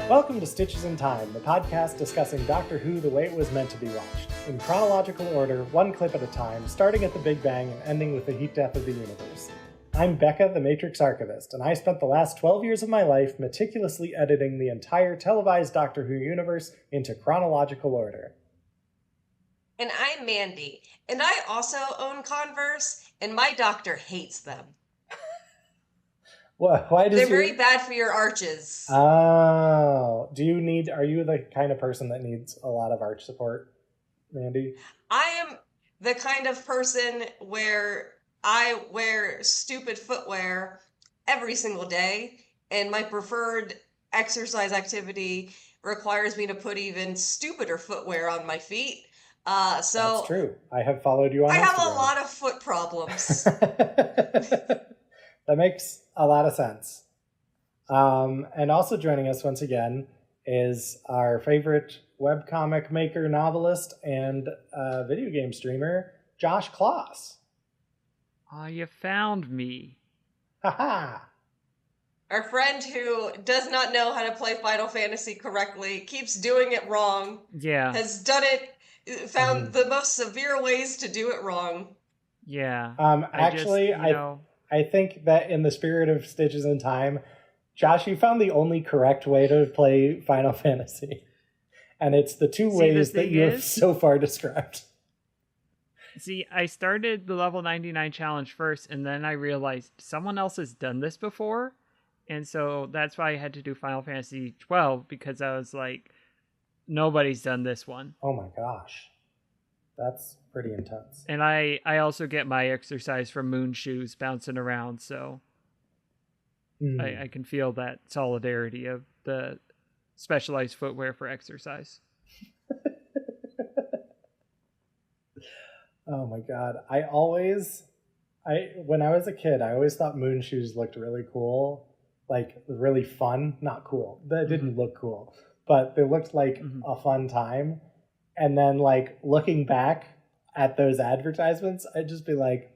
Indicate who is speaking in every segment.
Speaker 1: Welcome to Stitches in Time, the podcast discussing Doctor Who the way it was meant to be watched, in chronological order, one clip at a time, starting at the Big Bang and ending with the heat death of the universe. I'm Becca, the Matrix Archivist, and I spent the last 12 years of my life meticulously editing the entire televised Doctor Who universe into chronological order.
Speaker 2: And I'm Mandy, and I also own Converse, and my doctor hates them.
Speaker 1: Why does
Speaker 2: They're very bad for your arches.
Speaker 1: Oh. Are you the kind of person that needs a lot of arch support, Mandy?
Speaker 2: I am the kind of person where I wear stupid footwear every single day, and my preferred exercise activity requires me to put even stupider footwear on my feet.
Speaker 1: That's true. I have followed you on Instagram.
Speaker 2: I have a lot of foot problems.
Speaker 1: That makes a lot of sense. And also joining us once again is our favorite webcomic maker, novelist, and video game streamer, Josh Kloss.
Speaker 3: Oh, you found me.
Speaker 1: Haha.
Speaker 2: Our friend who does not know how to play Final Fantasy correctly, keeps doing it wrong.
Speaker 3: Yeah.
Speaker 2: Has done it, found the most severe ways to do it wrong.
Speaker 3: Yeah.
Speaker 1: I think that in the spirit of Stitches in Time, Josh, you found the only correct way to play Final Fantasy. And it's the two ways that you have so far described.
Speaker 3: See, I started the level 99 challenge first, and then I realized someone else has done this before. And so that's why I had to do Final Fantasy 12, because I was like, nobody's done this one.
Speaker 1: Oh my gosh. That's pretty intense.
Speaker 3: And I also get my exercise from moon shoes bouncing around, so I can feel that solidarity of the specialized footwear for exercise.
Speaker 1: Oh my god. When I was a kid, I always thought moon shoes looked really cool. Like, really fun. Not cool. That didn't look cool. But they looked like a fun time. And then, like, looking back at those advertisements, I'd just be like,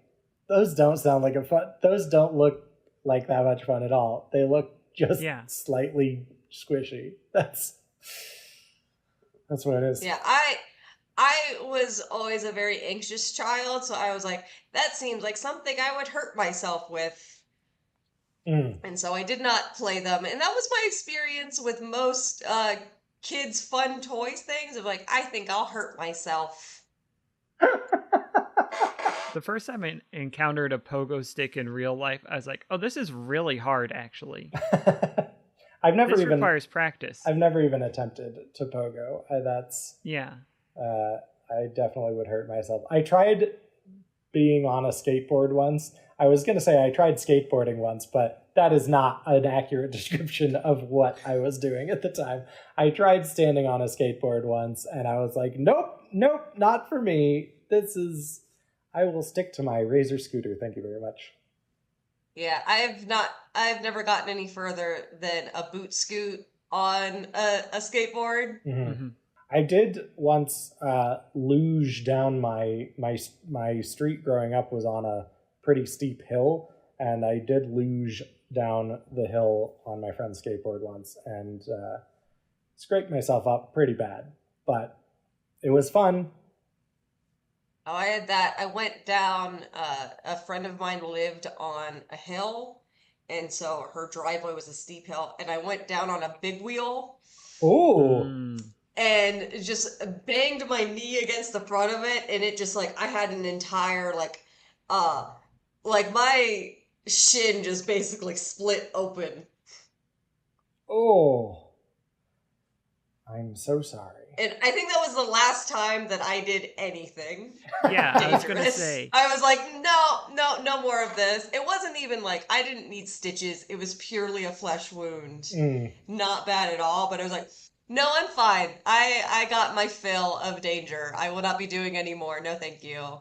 Speaker 1: those don't sound like those don't look like that much fun at all. They look just slightly squishy. That's what it is.
Speaker 2: Yeah, I was always a very anxious child, so I was like, that seems like something I would hurt myself with. And so I did not play them. And that was my experience with most kids' fun toys things of like, I think I'll hurt myself.
Speaker 3: The first time I encountered a pogo stick in real life, I was like, oh, this is really hard, actually. This requires practice.
Speaker 1: I've never even attempted to pogo. I definitely would hurt myself. I tried being on a skateboard once. I was going to say I tried skateboarding once, but that is not an accurate description of what I was doing at the time. I tried standing on a skateboard once, and I was like, nope, not for me. I will stick to my Razor scooter. Thank you very much.
Speaker 2: Yeah, I've never gotten any further than a boot scoot on a skateboard.
Speaker 1: Mm-hmm. I did once luge down my street growing up was on a pretty steep hill, and I did luge down the hill on my friend's skateboard once and scraped myself up pretty bad, but it was fun.
Speaker 2: Oh, I had that. I went down, a friend of mine lived on a hill, and so her driveway was a steep hill, and I went down on a big wheel.
Speaker 1: Oh.
Speaker 2: And just banged my knee against the front of it, and it just like I had an entire like my shin just basically split open.
Speaker 1: Oh, I'm so sorry.
Speaker 2: And I think that was the last time that I did anything.
Speaker 3: Yeah, dangerous. I was gonna say.
Speaker 2: I was like, no more of this. It wasn't even like I didn't need stitches. It was purely a flesh wound. Not bad at all. But I was like, no, I'm fine. I got my fill of danger. I will not be doing any more. No, thank you.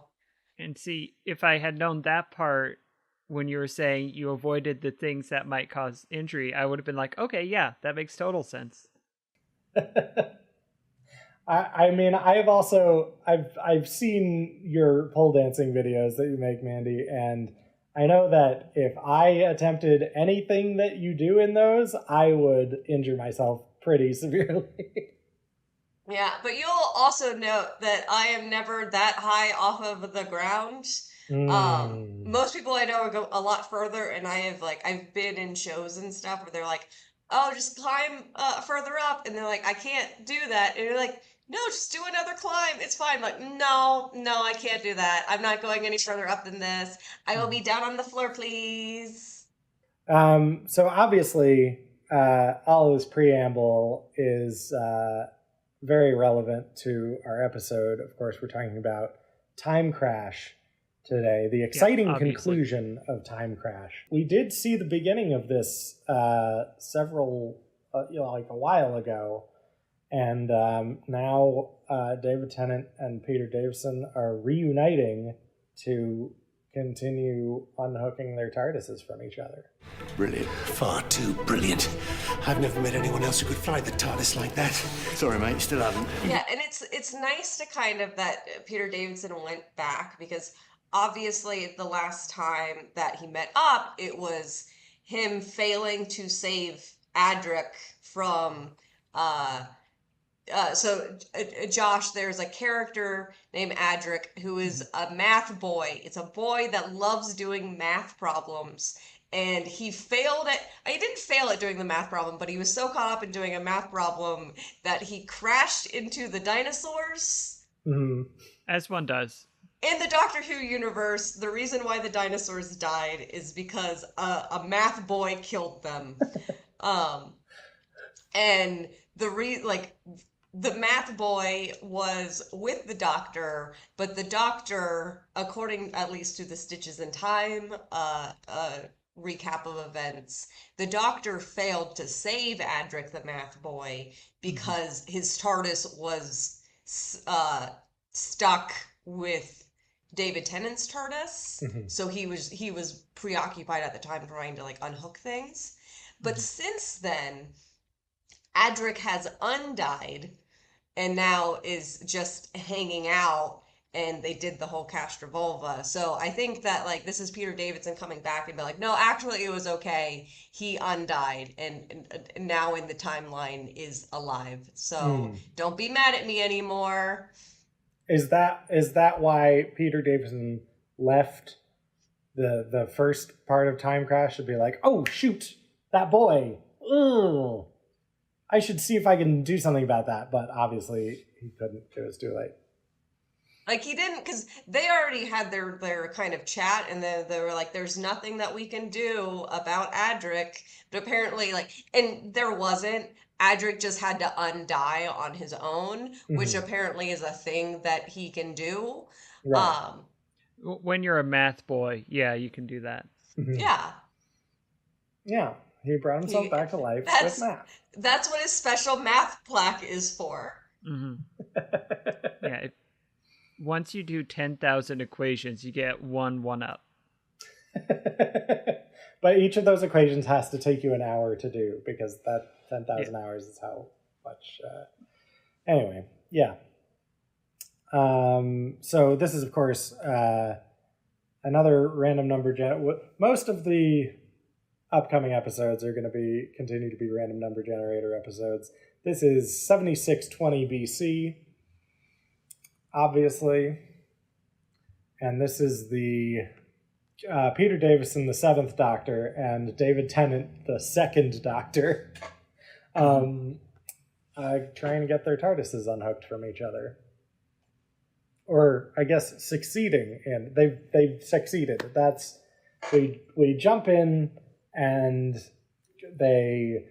Speaker 3: And see, if I had known that part when you were saying you avoided the things that might cause injury, I would have been like, okay, yeah, that makes total sense.
Speaker 1: I mean, I've seen your pole dancing videos that you make, Mandy, and I know that if I attempted anything that you do in those, I would injure myself pretty severely.
Speaker 2: Yeah, but you'll also note that I am never that high off of the ground. Most people I know go a lot further, and I've been in shows and stuff where they're like, "Oh, just climb further up," and they're like, "I can't do that," and you're like, "No, just do another climb. It's fine." I'm like, no, no, I can't do that. I'm not going any further up than this. I will be down on the floor, please.
Speaker 1: So obviously, all of this preamble is very relevant to our episode. Of course, we're talking about Time Crash today, the exciting conclusion of Time Crash. We did see the beginning of this several, like a while ago, and now David Tennant and Peter Davison are reuniting to continue unhooking their TARDISes from each other.
Speaker 4: Brilliant. Far too brilliant. I've never met anyone else who could fly the TARDIS like that. Sorry, mate, still haven't.
Speaker 2: Yeah, and it's nice to kind of that Peter Davidson went back, because obviously the last time that he met up, it was him failing to save Adric from Josh, there's a character named Adric who is a math boy. It's a boy that loves doing math problems. And he didn't fail at doing the math problem, but he was so caught up in doing a math problem that he crashed into the dinosaurs.
Speaker 1: Mm-hmm.
Speaker 3: As one does.
Speaker 2: In the Doctor Who universe, the reason why the dinosaurs died is because a math boy killed them. And the math boy was with the Doctor, but the Doctor, according at least to the Stitches in Time recap of events, the Doctor failed to save Adric the math boy because his TARDIS was stuck with David Tennant's TARDIS. Mm-hmm. So he was preoccupied at the time trying to unhook things. But since then, Adric has undied and now is just hanging out, and they did the whole Castrovolva. So I think that this is Peter Davidson coming back and be like, no, actually it was okay. He undied and now in the timeline is alive. So don't be mad at me anymore.
Speaker 1: Is that why Peter Davison left the first part of Time Crash to be like, oh shoot, that boy. Ugh. I should see if I can do something about that, but obviously he couldn't. It was too late.
Speaker 2: He didn't, because they already had their kind of chat, and they were like, there's nothing that we can do about Adric. But apparently, and there wasn't. Adric just had to undie on his own, which apparently is a thing that he can do.
Speaker 1: Right.
Speaker 3: When you're a math boy, yeah, you can do that.
Speaker 1: Mm-hmm.
Speaker 2: Yeah.
Speaker 1: Yeah. He brought himself back to life with math.
Speaker 2: That's what his special math plaque is for.
Speaker 3: Mm-hmm. Yeah. Once you do 10,000 equations, you get one up.
Speaker 1: But each of those equations has to take you an hour to do, because that 10,000 hours is how much. Anyway, yeah. So this is, of course, another random number. Most of the upcoming episodes are going to continue to be random number generator episodes. This is 7620 BC, obviously. And this is the Peter Davison, the 7th Doctor, and David Tennant, the 2nd Doctor, trying to get their TARDISes unhooked from each other. Or, I guess, succeeding. And they've succeeded. We jump in, and they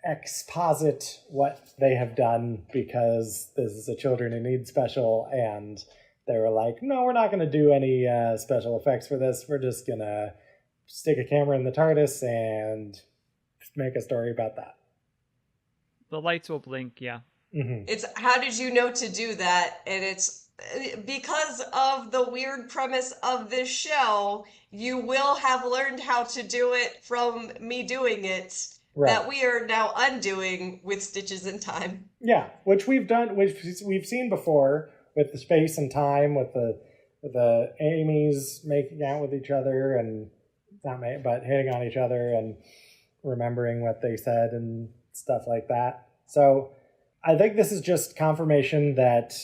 Speaker 1: exposit what they have done, because this is a children who need special, and they were like, no, we're not going to do any special effects for this. We're just going to stick a camera in the TARDIS and make a story about that.
Speaker 3: The lights will blink, yeah.
Speaker 1: Mm-hmm.
Speaker 2: It's how did you know to do that? And it's because of the weird premise of this show, you will have learned how to do it from me doing it. Right. That we are now undoing with Stitches in Time.
Speaker 1: Yeah, which we've done, which we've seen before with the space and time, with the the Amy's making out with each other and but hitting on each other and remembering what they said and stuff like that. So I think this is just confirmation that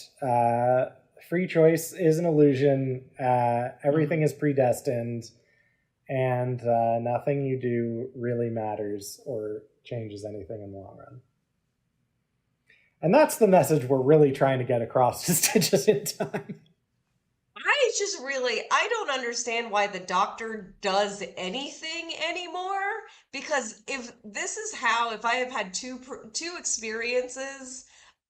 Speaker 1: free choice is an illusion. Everything is predestined, and nothing you do really matters or changes anything in the long run. And that's the message we're really trying to get across to Stitches in Time.
Speaker 2: I don't understand why the Doctor does anything anymore, because if I have had two experiences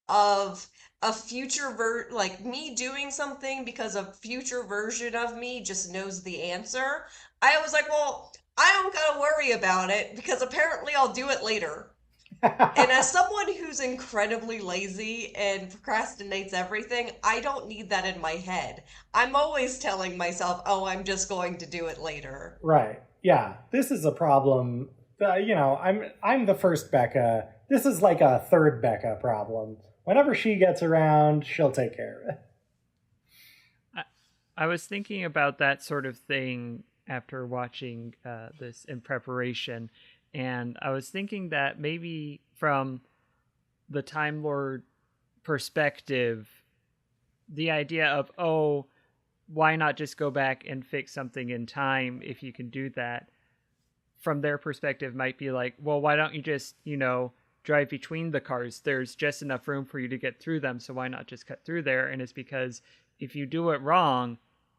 Speaker 2: of a future like me doing something because a future version of me just knows the answer, I was like, well, I don't gotta worry about it because apparently I'll do it later. And as someone who's incredibly lazy and procrastinates everything, I don't need that in my head. I'm always telling myself, oh, I'm just going to do it later.
Speaker 1: Right. Yeah. This is a problem. I'm the first Becca. This is like a third Becca problem. Whenever she gets around, she'll take care of it.
Speaker 3: I was thinking about that sort of thing after watching this in preparation. And I was thinking that maybe from the Time Lord perspective, the idea of, oh, why not just go back and fix something in time if you can do that, from their perspective might be like, well, why don't you just, drive between the cars? There's just enough room for you to get through them, so why not just cut through there? And it's because if you do it wrong,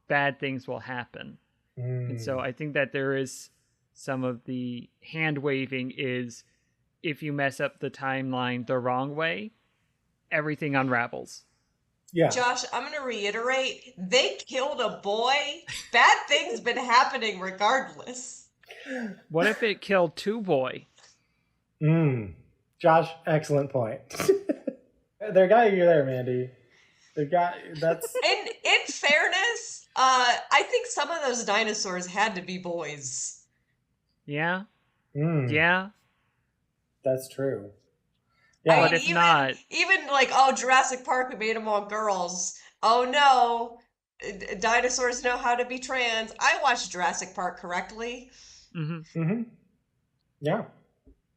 Speaker 3: bad things will happen. And so I think that there is some of the hand waving is, if you mess up the timeline the wrong way, everything unravels.
Speaker 1: Yeah.
Speaker 2: Josh, I'm going to reiterate, they killed a boy. Bad things been happening regardless.
Speaker 3: What if it killed two boy?
Speaker 1: Josh, excellent point. There got you there, Mandy. That's...
Speaker 2: In fairness, I think some of those dinosaurs had to be boys.
Speaker 3: Yeah. Yeah.
Speaker 1: That's true.
Speaker 3: Yeah, but if not...
Speaker 2: Even like, oh, Jurassic Park, we made them all girls. Oh, no. Dinosaurs know how to be trans. I watched Jurassic Park correctly.
Speaker 1: Yeah.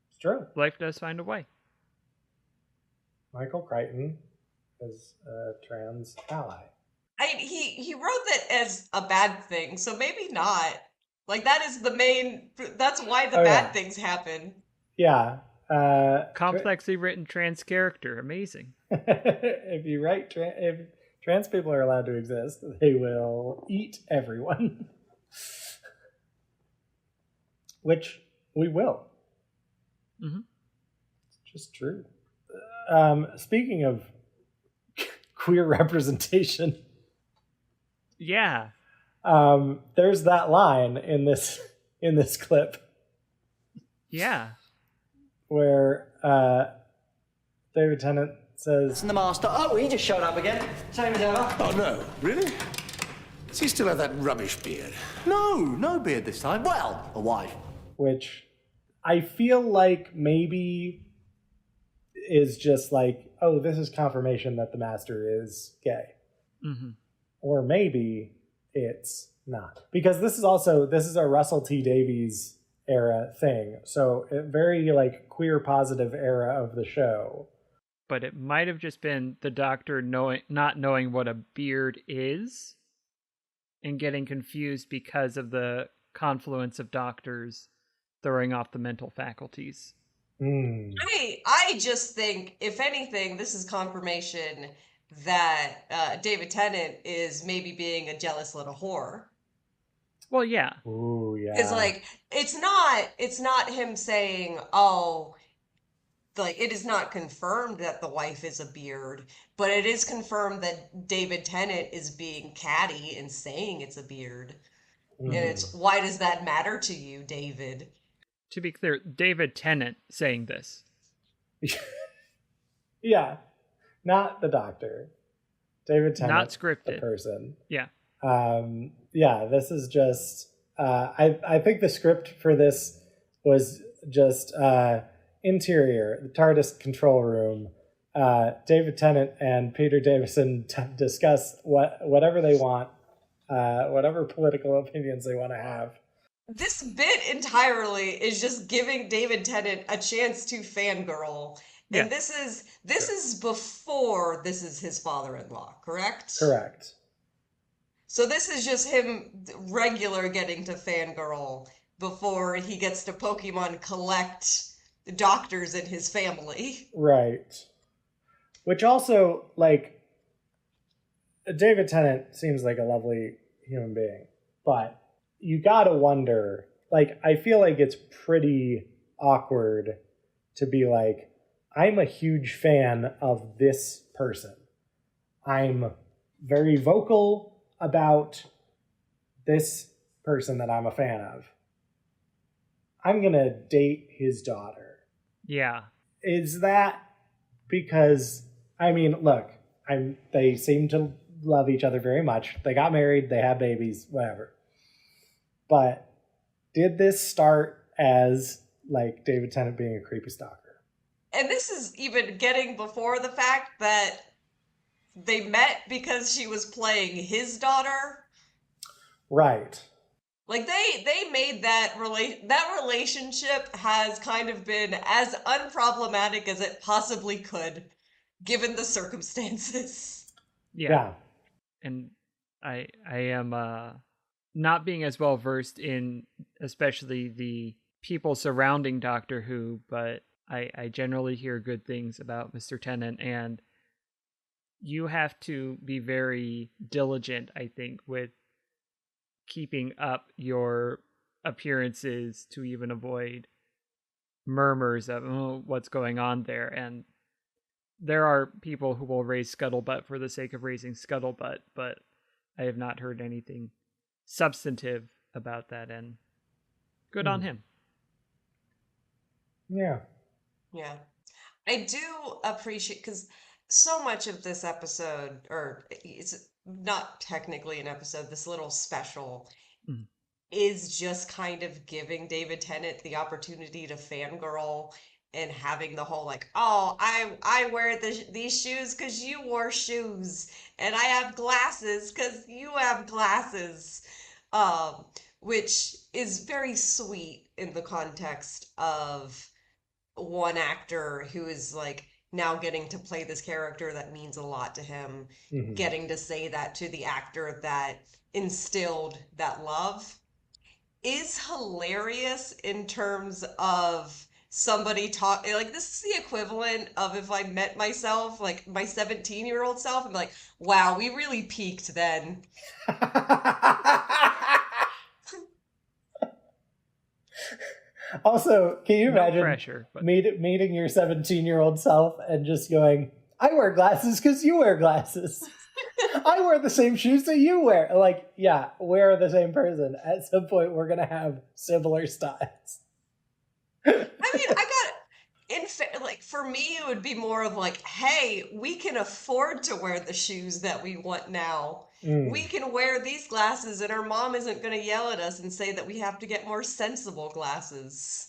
Speaker 1: It's true.
Speaker 3: Life does find a way.
Speaker 1: Michael Crichton is a trans ally.
Speaker 2: He wrote that as a bad thing, so maybe not. Like, that is that's why the bad things happen.
Speaker 1: Yeah.
Speaker 3: Complexly written trans character. Amazing.
Speaker 1: If you write, if trans people are allowed to exist, they will eat everyone. Which we will. It's just true. Speaking of queer representation.
Speaker 3: Yeah.
Speaker 1: There's that line in this clip.
Speaker 3: Yeah.
Speaker 1: Where David Tennant says...
Speaker 5: The master. Oh, he just showed up again. Same as ever.
Speaker 4: Oh, no. Really? Does he still have that rubbish beard?
Speaker 5: No beard this time. Well, a wife.
Speaker 1: Which I feel like maybe is just like, oh, this is confirmation that the master is gay. Or maybe it's not. Because this is a Russell T Davies era thing. So a very like queer positive era of the show.
Speaker 3: But it might have just been the Doctor not knowing what a beard is and getting confused because of the confluence of doctors throwing off the mental faculties.
Speaker 2: I just think, if anything, this is confirmation that David Tennant is maybe being a jealous little whore.
Speaker 3: Well, yeah.
Speaker 1: Ooh, yeah.
Speaker 2: Because, like, it's not him saying, oh, like, it is not confirmed that the wife is a beard, but it is confirmed that David Tennant is being catty and saying it's a beard. And it's, why does that matter to you, David?
Speaker 3: To be clear, David Tennant saying this.
Speaker 1: Yeah. Not the Doctor. David Tennant.
Speaker 3: Not scripted.
Speaker 1: The person.
Speaker 3: Yeah.
Speaker 1: Yeah, this is just... I think the script for this was just interior, the TARDIS control room. David Tennant and Peter Davison discuss whatever they want whatever political opinions they want to have.
Speaker 2: This bit entirely is just giving David Tennant a chance to fangirl.
Speaker 3: Yeah.
Speaker 2: And this is before this is his father-in-law, correct?
Speaker 1: Correct.
Speaker 2: So this is just him regular getting to fangirl before he gets to Pokemon collect the doctors in his family.
Speaker 1: Right. Which also, like, David Tennant seems like a lovely human being, but you gotta wonder, like, I feel like it's pretty awkward to be like, I'm a huge fan of this person. I'm very vocal about this person that I'm a fan of. I'm gonna date his daughter.
Speaker 3: Yeah.
Speaker 1: Is that because, I mean, look, they seem to love each other very much. They got married, they had babies, whatever. But did this start as, like, David Tennant being a creepy stalker?
Speaker 2: And this is even getting before the fact that they met because she was playing his daughter.
Speaker 1: Right.
Speaker 2: Like, they made that relationship has kind of been as unproblematic as it possibly could, given the circumstances.
Speaker 3: Yeah. And I am not being as well versed in especially the people surrounding Doctor Who, but I generally hear good things about Mr. Tennant, and you have to be very diligent, I think, with keeping up your appearances to even avoid murmurs of what's going on there. And there are people who will raise scuttlebutt for the sake of raising scuttlebutt, but I have not heard anything substantive about that, and good on him.
Speaker 1: Yeah.
Speaker 2: Yeah. I do appreciate, because so much of this episode, or it's not technically an episode, this little special is just kind of giving David Tennant the opportunity to fangirl and having the whole like, oh, I wear these shoes because you wore shoes, and I have glasses because you have glasses, which is very sweet in the context of one actor who is like now getting to play this character that means a lot to him, getting to say that to the actor that instilled that love is hilarious in terms of somebody talk like this is the equivalent of if I met myself, like my 17-year-old self, and be like, wow, we really peaked then.
Speaker 1: Also, can you imagine
Speaker 3: No pressure, but...
Speaker 1: meeting your 17-year-old self and just going, I wear glasses because you wear glasses. I wear the same shoes that you wear. Like, yeah, we're the same person. At some point, we're going to have similar styles.
Speaker 2: I mean, like, for me, it would be more of like, hey, we can afford to wear the shoes that we want now. We can wear these glasses, and our mom isn't going to yell at us and say that we have to get more sensible glasses.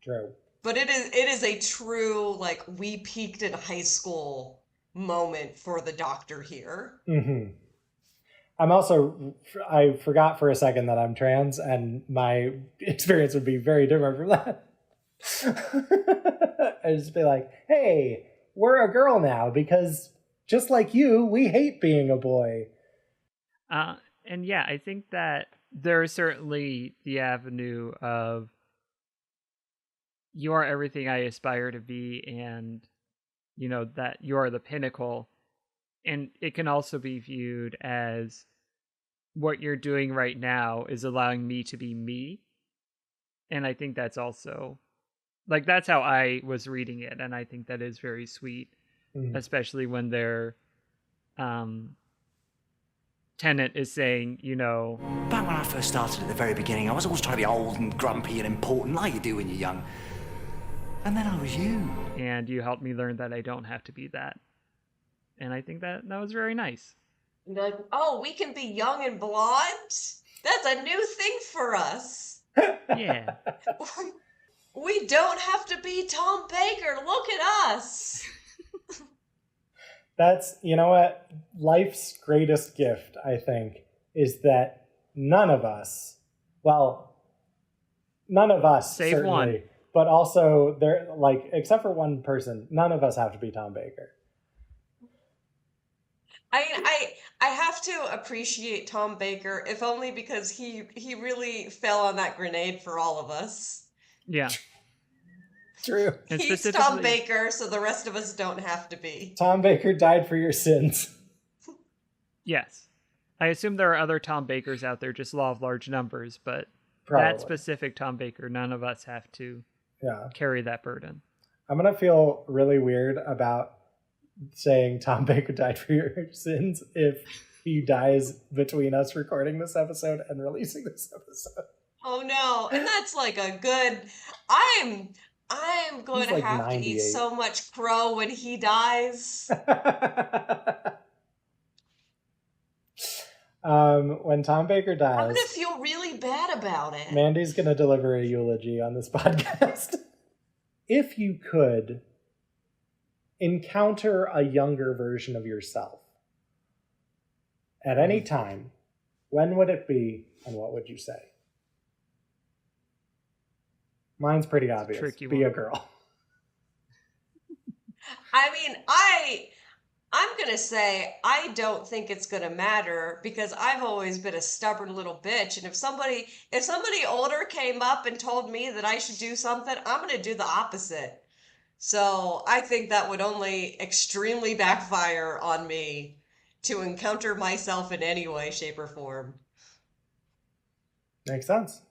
Speaker 1: True.
Speaker 2: But it is a true, like, we peaked in high school moment for the Doctor here.
Speaker 1: I forgot for a second that I'm trans, and my experience would be very different from that. I'd just be like, hey, we're a girl now because just like you, we hate being a boy.
Speaker 3: And yeah, I think that there is certainly the avenue of you are everything I aspire to be, and you know that you are the pinnacle. And it can also be viewed as what you're doing right now is allowing me to be me. And I think that's also, like, that's how I was reading it. And I think that is very sweet, especially when they're, Tennant is saying, you know...
Speaker 5: Back when I first started at the very beginning, I was always trying to be old and grumpy and important, like you do when you're young. And then I was you.
Speaker 3: And you helped me learn that I don't have to be that. And I think that was very nice.
Speaker 2: Like, oh, we can be young and blonde? That's a new thing for us.
Speaker 3: Yeah.
Speaker 2: We don't have to be Tom Baker. Look at us.
Speaker 1: That's, you know what? Life's greatest gift, I think, is that none of us
Speaker 3: Save
Speaker 1: certainly,
Speaker 3: one.
Speaker 1: but also there, like, except for one person, none of us have to be Tom Baker.
Speaker 2: I have to appreciate Tom Baker, if only because he really fell on that grenade for all of us.
Speaker 3: Yeah.
Speaker 1: True.
Speaker 3: And
Speaker 2: He's Tom Baker, so the rest of us don't have to be.
Speaker 1: Tom Baker died for your sins.
Speaker 3: Yes. I assume there are other Tom Bakers out there, just law of large numbers, but
Speaker 1: Probably.
Speaker 3: that specific Tom Baker, none of us have to carry that burden.
Speaker 1: I'm going to feel really weird about saying Tom Baker died for your sins if he dies between us recording this episode and releasing this episode.
Speaker 2: Oh no, and that's like a good... I'm going to have
Speaker 1: 98.
Speaker 2: to eat so much crow when he dies.
Speaker 1: When Tom Baker dies,
Speaker 2: I'm going to feel really bad about it.
Speaker 1: Mandy's going to deliver a eulogy on this podcast. If you could encounter a younger version of yourself at any time, when would it be and what would you say? Mine's pretty obvious. Be a girl.
Speaker 2: I mean, I'm going to say I don't think it's going to matter because I've always been a stubborn little bitch. And if somebody older came up and told me that I should do something, I'm going to do the opposite. So I think that would only extremely backfire on me to encounter myself in any way, shape, or form.
Speaker 1: Makes sense.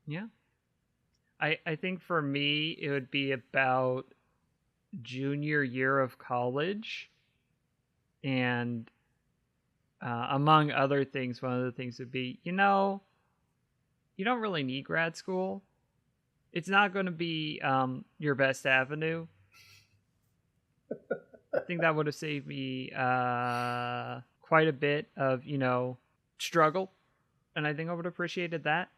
Speaker 3: Yeah. I think for me, it would be about junior year of college. And among other things, one of the things would be, you don't really need grad school. It's not going to be your best avenue. I think that would have saved me quite a bit of, struggle. And I think I would have appreciated that.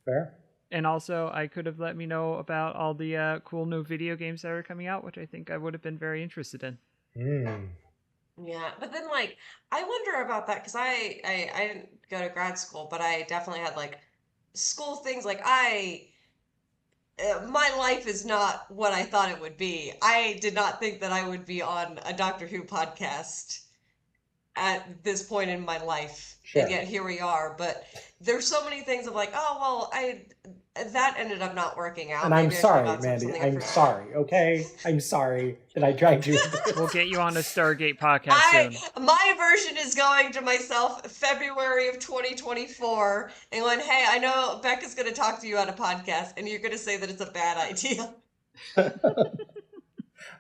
Speaker 1: Fair.
Speaker 3: And also, I could have let me know about all the cool new video games that are coming out, which I think I would have been very interested in.
Speaker 2: Yeah, but then, I wonder about that because I didn't go to grad school, but I definitely had, school things. My life is not what I thought it would be. I did not think that I would be on a Doctor Who podcast at this point in my life. Sure. And yet here we are. But there's so many things of that ended up not working out.
Speaker 1: And I'm sorry, Mandy. I'm sorry, okay? I'm sorry that I dragged you.
Speaker 3: We'll get you on a Stargate podcast soon.
Speaker 2: My version is going to myself February of 2024 and going, hey, I know Becca's going to talk to you on a podcast and you're going to say that it's a bad idea.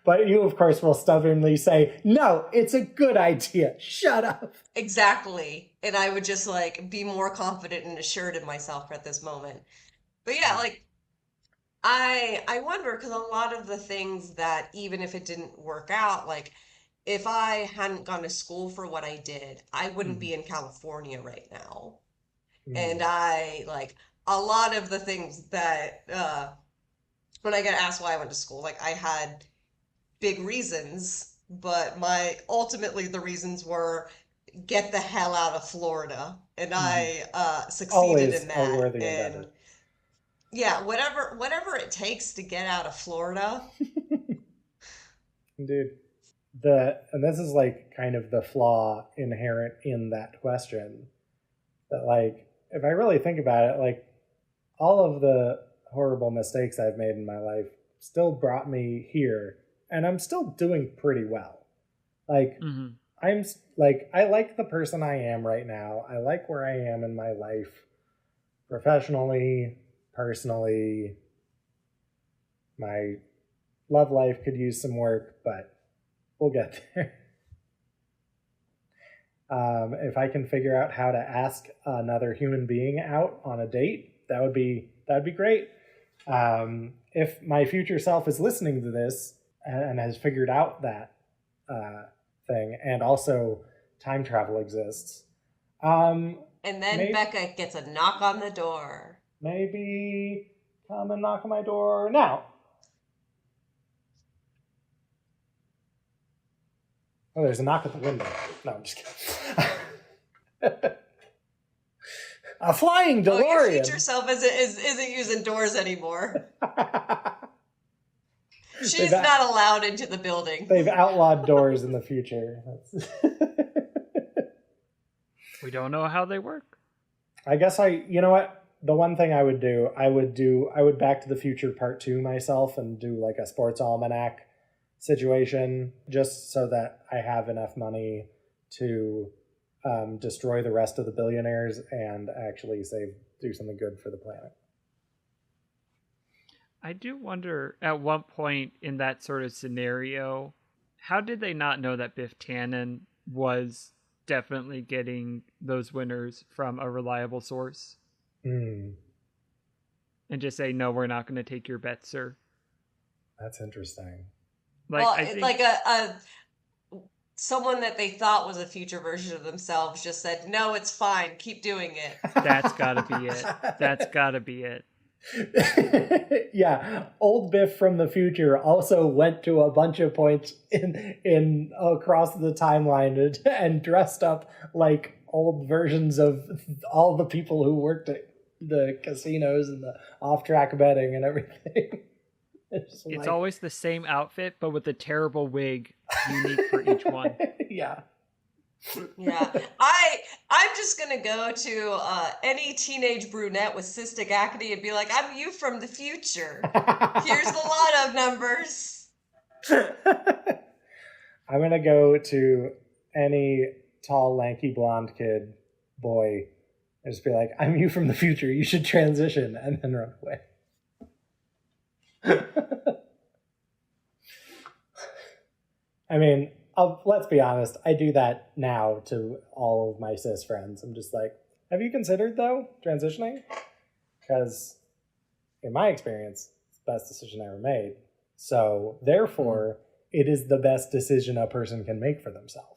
Speaker 1: But you, of course, will stubbornly say, no, it's a good idea. Shut up.
Speaker 2: Exactly. And I would just be more confident and assured in myself at this moment. But yeah, I wonder because a lot of the things that even if it didn't work out, if I hadn't gone to school for what I did, I wouldn't be in California right now. And a lot of the things that when I get asked why I went to school, I had big reasons, but ultimately the reasons were get the hell out of Florida, and I succeeded in that.
Speaker 1: Always a worthy endeavor.
Speaker 2: Yeah, whatever it takes to get out of Florida.
Speaker 1: Dude, and this is kind of the flaw inherent in that question. That if I really think about it, all of the horrible mistakes I've made in my life still brought me here, and I'm still doing pretty well. I'm I like the person I am right now. I like where I am in my life, professionally, personally. My love life could use some work, but we'll get there. If I can figure out how to ask another human being out on a date, that'd be great. If my future self is listening to this and has figured out that thing, and also time travel exists.
Speaker 2: And then Becca gets a knock on the door.
Speaker 1: Maybe come and knock on my door now. Oh, there's a knock at the window. No, I'm just kidding. A flying DeLorean.
Speaker 2: Oh, your future self isn't using doors anymore. She's not allowed into the building.
Speaker 1: They've outlawed doors in the future.
Speaker 3: We don't know how they work.
Speaker 1: I guess you know what? The one thing I would do Back to the Future Part 2 myself and do like a sports almanac situation just so that I have enough money to destroy the rest of the billionaires and actually do something good for the planet.
Speaker 3: I do wonder at one point in that sort of scenario, how did they not know that Biff Tannen was definitely getting those winners from a reliable source? And just say, no, we're not going to take your bet, sir.
Speaker 1: That's interesting.
Speaker 2: Like someone that they thought was a future version of themselves just said, no, it's fine, keep doing it.
Speaker 3: That's gotta be it. That's gotta be it.
Speaker 1: Yeah, old Biff from the future also went to a bunch of points in across the timeline and dressed up like old versions of all the people who worked at the casinos and the off-track betting and everything.
Speaker 3: It's always the same outfit, but with a terrible wig, unique for each one.
Speaker 1: Yeah.
Speaker 2: Yeah. I'm just gonna go to any teenage brunette with cystic acne and be like, I'm you from the future. Here's the lotto numbers.
Speaker 1: I'm gonna go to any tall, lanky, blonde boy, and just be like, I'm you from the future. You should transition, and then run away. I mean, let's be honest. I do that now to all of my cis friends. I'm just like, have you considered, though, transitioning? Because in my experience, it's the best decision I ever made. So, therefore, it is the best decision a person can make for themselves.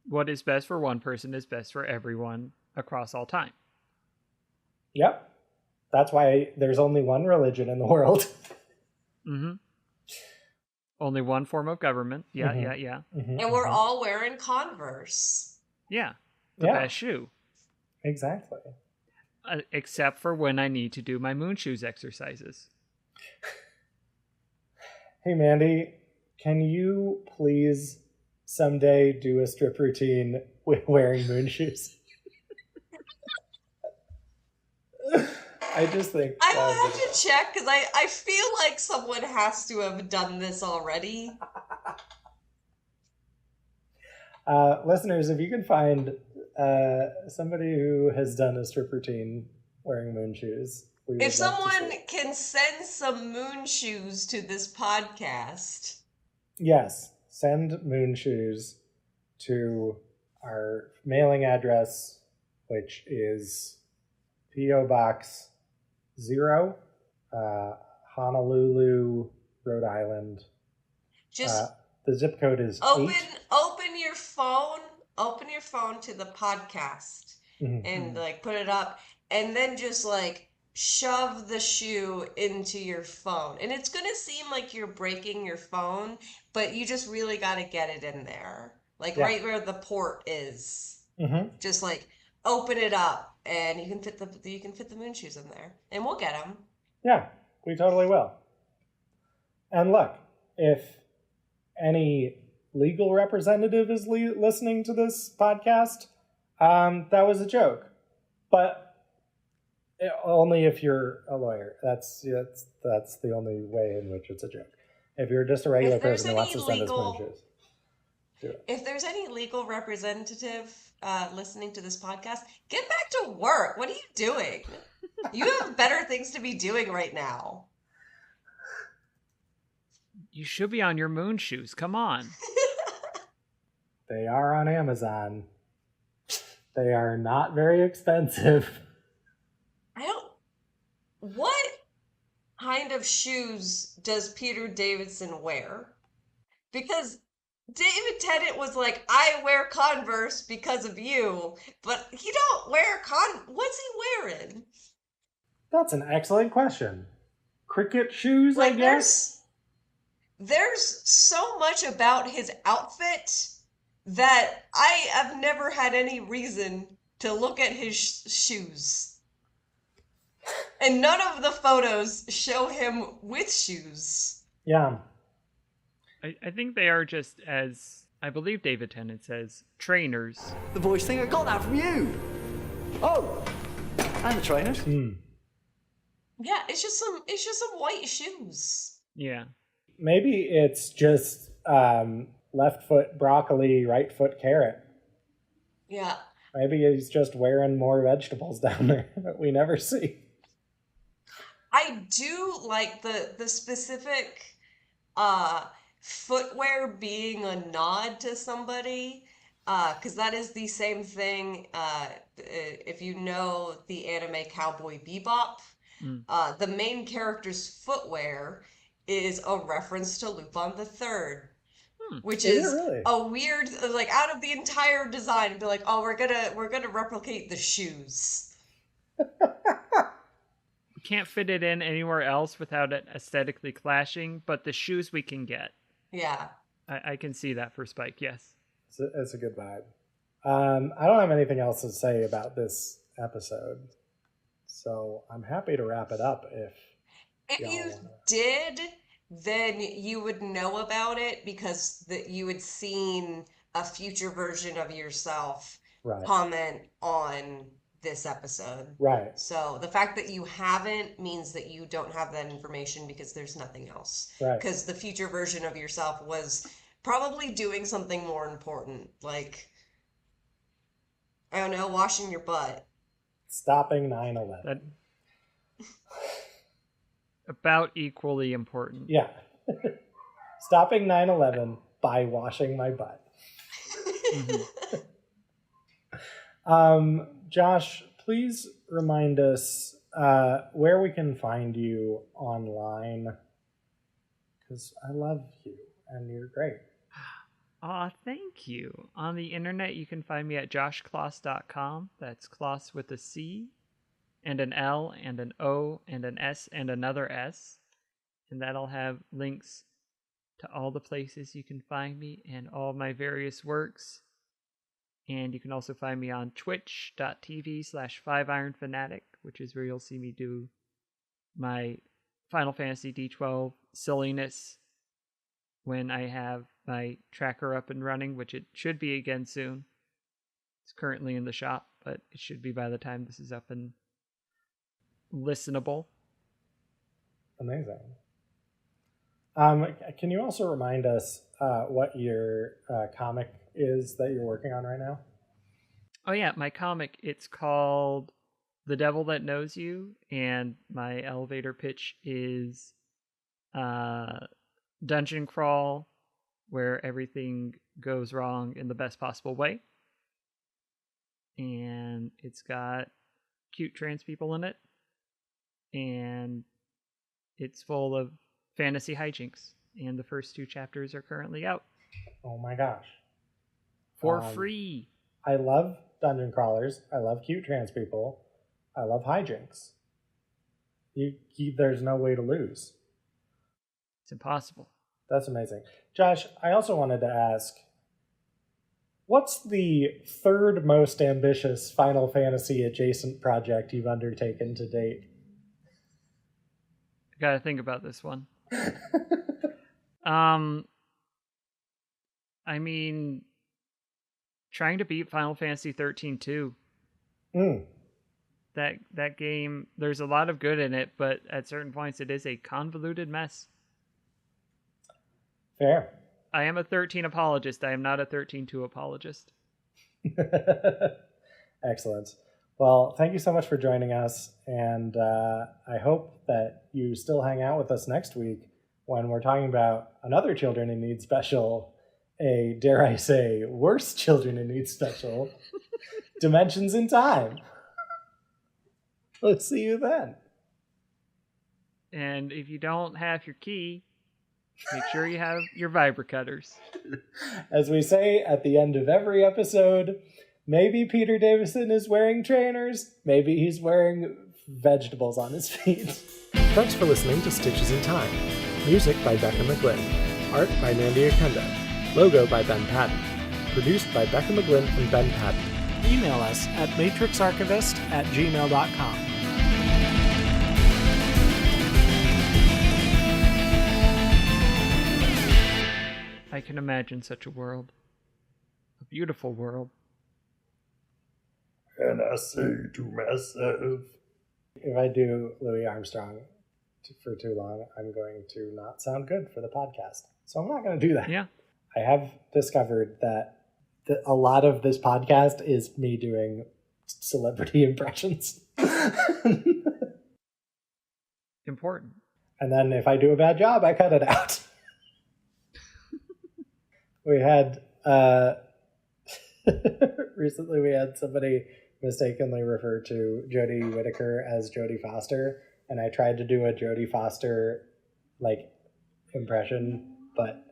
Speaker 3: What is best for one person is best for everyone across all time.
Speaker 1: Yep. That's why there's only one religion in the world.
Speaker 3: Mm-hmm. Only one form of government. Yeah,
Speaker 1: mm-hmm.
Speaker 3: yeah.
Speaker 1: Mm-hmm.
Speaker 2: And we're all wearing Converse.
Speaker 3: Yeah. The best shoe.
Speaker 1: Exactly.
Speaker 3: Except for when I need to do my moon shoes exercises.
Speaker 1: Hey, Mandy, can you please someday do a strip routine with wearing moon shoes? I just think
Speaker 2: I will have to check because I feel like someone has to have done this already.
Speaker 1: Listeners, if you can find somebody who has done a strip routine wearing moon shoes,
Speaker 2: if someone can send some moon shoes to this podcast.
Speaker 1: Yes, send moon shoes to our mailing address, which is P.O. Box 0, Honolulu, Rhode Island.
Speaker 2: Just
Speaker 1: the zip code is
Speaker 2: open your phone to the podcast and like put it up, and then just like shove the shoe into your phone. And it's gonna seem like you're breaking your phone, but you just really got to get it in there, like right where the port is. Just like open it up. And you can fit the moon shoes in there, and we'll get them. Yeah,
Speaker 1: we totally will. And look, if any legal representative is listening to this podcast, that was a joke. But only if you're a lawyer. That's the only way in which it's a joke. If you're just a regular person who wants to send us moon shoes, do it.
Speaker 2: If there's any legal representative listening to this podcast, get back to work. What are you doing? You have better things to be doing right now.
Speaker 3: You should be on your moon shoes. Come on.
Speaker 1: They are on Amazon. They are not very expensive.
Speaker 2: What kind of shoes does Peter Davidson wear? Because David Tennant was like, I wear Converse because of you, but he don't wear what's he wearing?
Speaker 1: That's an excellent question. Cricket shoes, like, I guess?
Speaker 2: There's so much about his outfit that I have never had any reason to look at his shoes. And none of the photos show him with shoes.
Speaker 1: Yeah.
Speaker 3: I think they are just, as I believe David Tennant says, trainers.
Speaker 5: The voice thing, I got that from you. Oh, and the trainers.
Speaker 2: Yeah, it's just some white shoes.
Speaker 3: Yeah.
Speaker 1: Maybe it's just left foot broccoli, right foot carrot.
Speaker 2: Yeah.
Speaker 1: Maybe he's just wearing more vegetables down there that we never see.
Speaker 2: I do like the specific footwear being a nod to somebody, because that is the same thing. If you know the anime Cowboy Bebop, the main character's footwear is a reference to Lupin the Third, which is
Speaker 1: really?
Speaker 2: a weird, like, out of the entire design, be like, oh, we're gonna replicate the shoes.
Speaker 3: We can't fit it in anywhere else without it aesthetically clashing, but the shoes we can get.
Speaker 2: Yeah.
Speaker 3: I can see that for Spike, yes.
Speaker 1: It's a good vibe. I don't have anything else to say about this episode, so I'm happy to wrap it up
Speaker 2: If you did, then you would know about it because you had seen a future version of yourself comment on this episode.
Speaker 1: Right.
Speaker 2: So the fact that you haven't means that you don't have that information because there's nothing else.
Speaker 1: Right.
Speaker 2: Because the future version of yourself was probably doing something more important, like, I don't know, washing your butt.
Speaker 1: Stopping 9/11.
Speaker 3: That about equally important.
Speaker 1: Yeah. Stopping 9/11 by washing my butt. Josh, please remind us where we can find you online, because I love you and you're great.
Speaker 3: Aw, thank you. On the internet, you can find me at joshkloss.com. That's Kloss with a C, and an L, and an O, and an S, and another S. And that'll have links to all the places you can find me and all my various works. And you can also find me on twitch.tv/5ironfanatic, which is where you'll see me do my Final Fantasy D12 silliness when I have my tracker up and running, which it should be again soon. It's currently in the shop, but it should be by the time this is up and listenable.
Speaker 1: Amazing. Can you also remind us what your comic is that you're working on right now?
Speaker 3: Oh yeah, my comic, it's called The Devil That Knows You, and my elevator pitch is dungeon crawl where everything goes wrong in the best possible way. And it's got cute trans people in it. And it's full of fantasy hijinks. And the first 2 chapters are currently out.
Speaker 1: Oh my gosh.
Speaker 3: For free.
Speaker 1: I love dungeon crawlers. I love cute trans people. I love hijinks. There's no way to lose.
Speaker 3: It's impossible.
Speaker 1: That's amazing. Josh, I also wanted to ask, what's the 3rd most ambitious Final Fantasy adjacent project you've undertaken to date?
Speaker 3: I gotta think about this one. I mean, trying to beat Final Fantasy 13 too. That game, there's a lot of good in it, but at certain points it is a convoluted mess.
Speaker 1: Fair.
Speaker 3: I am a 13 apologist. I am not a 13-2 apologist.
Speaker 1: Excellent. Well, thank you so much for joining us, and I hope that you still hang out with us next week when we're talking about another Children in Need special, a, dare I say, worse Children in Need special, Dimensions in Time. We'll see you then.
Speaker 3: And if you don't have your key, make sure you have your vibra cutters.
Speaker 1: As we say at the end of every episode, maybe Peter Davison is wearing trainers, maybe he's wearing vegetables on his feet. Thanks for listening to Stitches in Time. Music by Becca McGlynn. Art by Mandy Oquendo. Logo by Ben Paddon. Produced by Becca McGlynn and Ben Paddon. email us at matrixarchivist@gmail.com.
Speaker 3: I can imagine such a world. A beautiful world.
Speaker 6: And I say to myself,
Speaker 1: If I do Louis Armstrong for too long, I'm going to not sound good for the podcast. So I'm not going to do that.
Speaker 3: Yeah.
Speaker 1: I have discovered that a lot of this podcast is me doing celebrity impressions.
Speaker 3: Important.
Speaker 1: And then if I do a bad job, I cut it out. We had, recently we had somebody mistakenly refer to Jodie Whittaker as Jodie Foster. And I tried to do a Jodie Foster, impression, but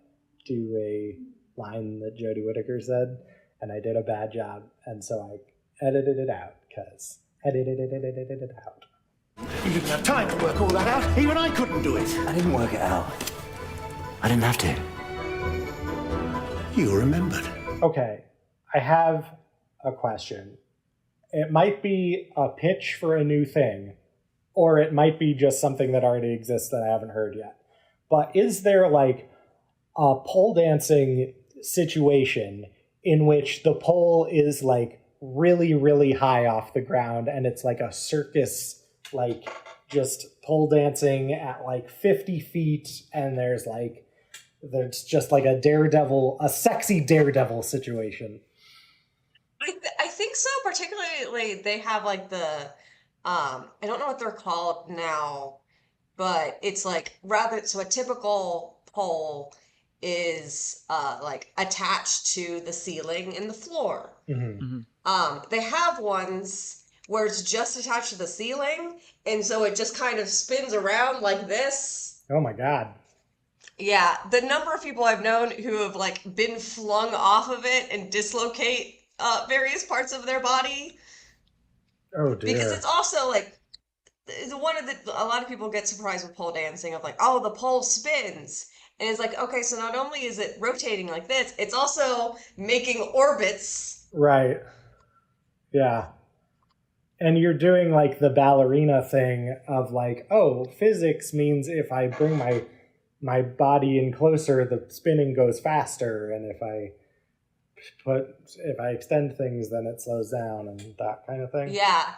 Speaker 1: do a line that Jodie Whittaker said. And I did a bad job. And so I edited it out, because edited it out.
Speaker 4: You didn't have time to work all that out. Even I couldn't do it.
Speaker 5: I didn't work it out. I didn't have to.
Speaker 4: You remembered.
Speaker 1: Okay, I have a question. It might be a pitch for a new thing, or it might be just something that already exists that I haven't heard yet. But is there a pole dancing situation in which the pole is really, really high off the ground and it's like a circus, just pole dancing at 50 feet and there's just a daredevil, a sexy daredevil situation?
Speaker 2: I think so. Particularly, they have I don't know what they're called now, but it's so a typical pole is attached to the ceiling and the floor.
Speaker 1: Mm-hmm.
Speaker 2: They have ones where it's just attached to the ceiling, and so it just kind of spins around like this.
Speaker 1: Oh my God.
Speaker 2: Yeah, the number of people I've known who have been flung off of it and dislocate various parts of their body.
Speaker 1: Oh dear.
Speaker 2: Because it's also a lot of people get surprised with pole dancing of oh, the pole spins. And it's okay, so not only is it rotating like this, it's also making orbits.
Speaker 1: Right. Yeah. And you're doing the ballerina thing of oh, physics means if I bring my body in closer, the spinning goes faster, and if I extend things, then it slows down, and that kind of thing.
Speaker 2: Yeah.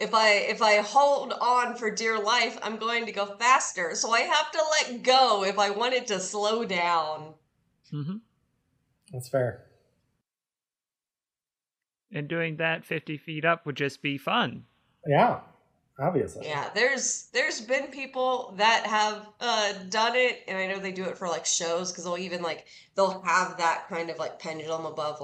Speaker 2: If I hold on for dear life, I'm going to go faster. So I have to let go if I want it to slow down.
Speaker 3: Mm-hmm.
Speaker 1: That's fair.
Speaker 3: And doing that 50 feet up would just be fun.
Speaker 1: Yeah, obviously.
Speaker 2: Yeah, there's been people that have done it, and I know they do it for shows, because they'll even they'll have that kind of pendulum above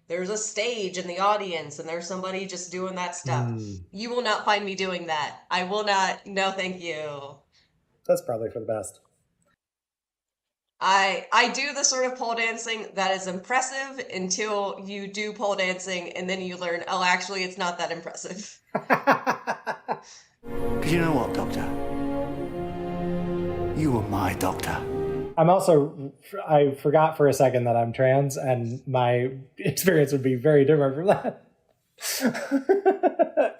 Speaker 2: there's a stage in the audience and there's somebody just doing that stuff. You will not find me doing that. I will not. No, thank you.
Speaker 1: That's probably for the best.
Speaker 2: I do the sort of pole dancing that is impressive until you do pole dancing and then you learn, oh, actually, it's not that impressive.
Speaker 5: Because you know what, Doctor? You were my doctor.
Speaker 1: I forgot for a second that I'm trans, and my experience would be very different from that.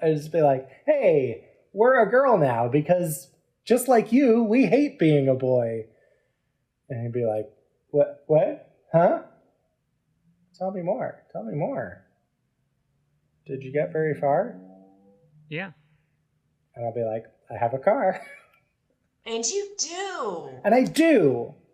Speaker 1: I'd just be hey, we're a girl now because just like you, we hate being a boy. And he'd be what? Huh? Tell me more. Did you get very far?
Speaker 3: Yeah.
Speaker 1: And I'll be I have a car.
Speaker 2: And you do.
Speaker 1: And I do.